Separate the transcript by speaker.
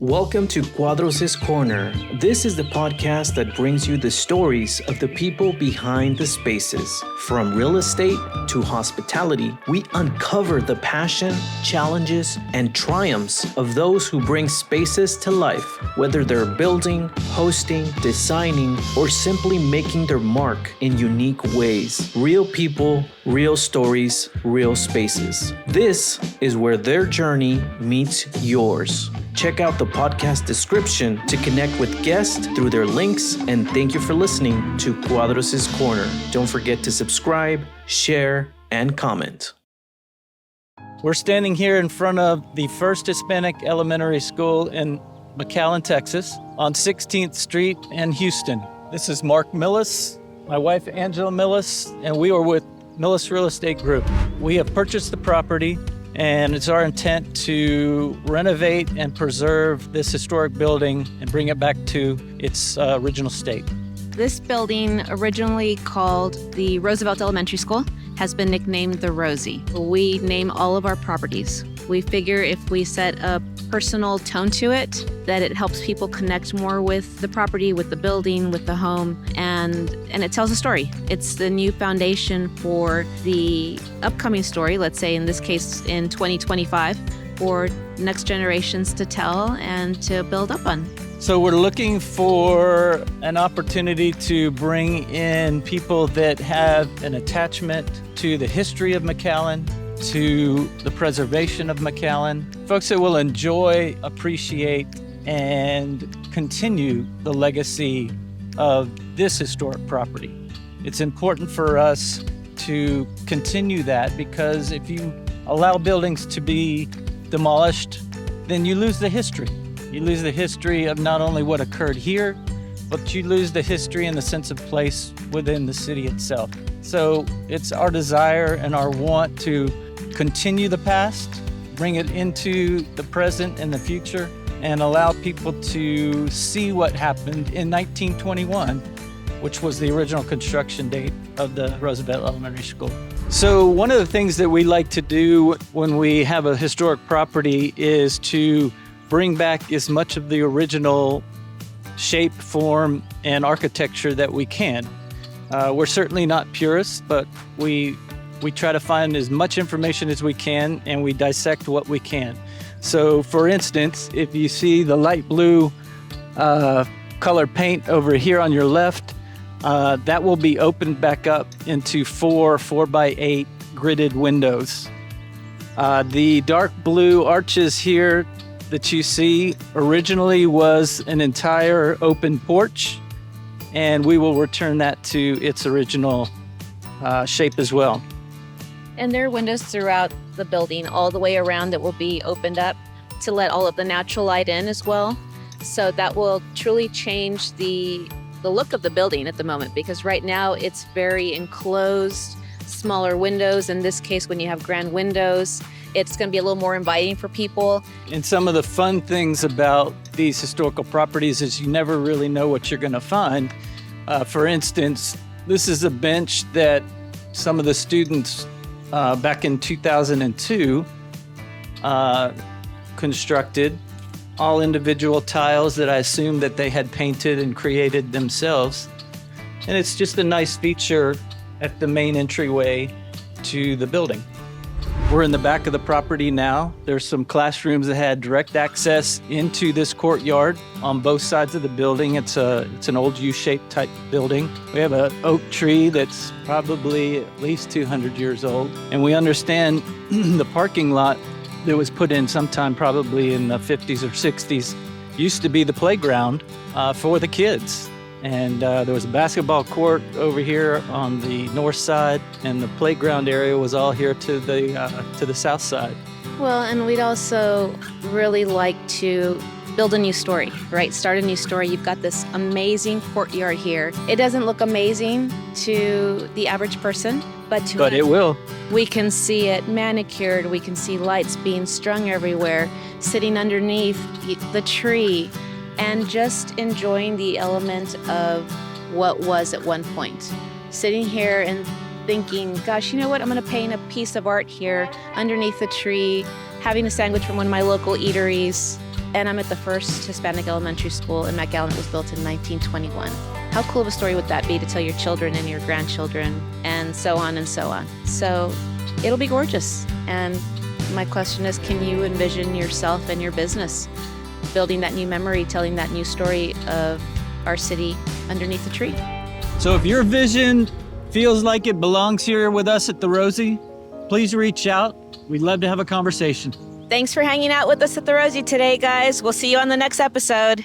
Speaker 1: Welcome to Cuadros' Corner. This is the podcast that brings you the stories of the people behind the spaces. From real estate to hospitality, we uncover the passion, challenges, and triumphs of those who bring spaces to life, whether they're building, hosting, designing, or simply making their mark in unique ways. Real people, real stories, real spaces. This is where their journey meets yours. Check out the podcast description to connect with guests through their links, and thank you for listening to Cuadros' Corner. Don't forget to subscribe, share, and comment.
Speaker 2: We're standing here in front of the First Hispanic Elementary School in McAllen, Texas, on 16th Street in Houston. This is Marc Millis, my wife Angela Millis, and we are with Millis Real Estate Group. We have purchased the property, and it's our intent to renovate and preserve this historic building and bring it back to its original state.
Speaker 3: This building, originally called the Roosevelt Elementary School, has been nicknamed the Rosie. We name all of our properties. We figure if we set a personal tone to it, that it helps people connect more with the property, with the building, with the home, and it tells a story. It's the new foundation for the upcoming story, let's say in this case in 2025, for next generations to tell and to build up on.
Speaker 2: So we're looking for an opportunity to bring in people that have an attachment to the history of McAllen, to the preservation of McAllen, folks that will enjoy, appreciate, and continue the legacy of this historic property. It's important for us to continue that because if you allow buildings to be demolished, then you lose the history. You lose the history of not only what occurred here, but you lose the history and the sense of place within the city itself. So it's our desire and our want to continue the past, bring it into the present and the future, and allow people to see what happened in 1921, which was the original construction date of the Roosevelt Elementary School. So one of the things that we like to do when we have a historic property is to bring back as much of the original shape, form, and architecture that we can. We're certainly not purists, but we try to find as much information as we can, and we dissect what we can. So, for instance, if you see the light blue color paint over here on your left, that will be opened back up into 4x8 gridded windows. The dark blue arches here that you see originally was an entire open porch, and we will return that to its original shape as well.
Speaker 3: And there are windows throughout the building, all the way around that will be opened up to let all of the natural light in as well. So that will truly change the look of the building at the moment, because right now it's very enclosed, smaller windows. In this case, when you have grand windows, it's going to be a little more inviting for people.
Speaker 2: And some of the fun things about these historical properties is you never really know what you're going to find. For instance, this is a bench that some of the students back in 2002 constructed, all individual tiles that I assume that they had painted and created themselves. And it's just a nice feature at the main entryway to the building. We're in the back of the property now. There's some classrooms that had direct access into this courtyard on both sides of the building. It's an old U-shaped type building. We have an oak tree that's probably at least 200 years old. And we understand the parking lot that was put in sometime probably in the 50s or 60s used to be the playground for the kids. And there was a basketball court over here on the north side, and the playground area was all here to the south side.
Speaker 3: Well, and we'd also really like to build a new story, right? Start a new story. You've got this amazing courtyard here. It doesn't look amazing to the average person, but
Speaker 2: it will.
Speaker 3: We can see it manicured. We can see lights being strung everywhere, sitting underneath the tree, and just enjoying the element of what was at one point. Sitting here and thinking, gosh, you know what? I'm going to paint a piece of art here underneath the tree, having a sandwich from one of my local eateries, And I'm at the first Hispanic elementary school in McAllen that was built in 1921. How cool of a story would that be to tell your children and your grandchildren, and so on and so on? So it'll be gorgeous. And my question is, can you envision yourself and your business building that new memory, telling that new story of our city underneath the tree?
Speaker 2: So if your vision feels like it belongs here with us at the Rosie, please reach out. We'd love to have a conversation.
Speaker 3: Thanks for hanging out with us at the Rosie today, guys. We'll see you on the next episode.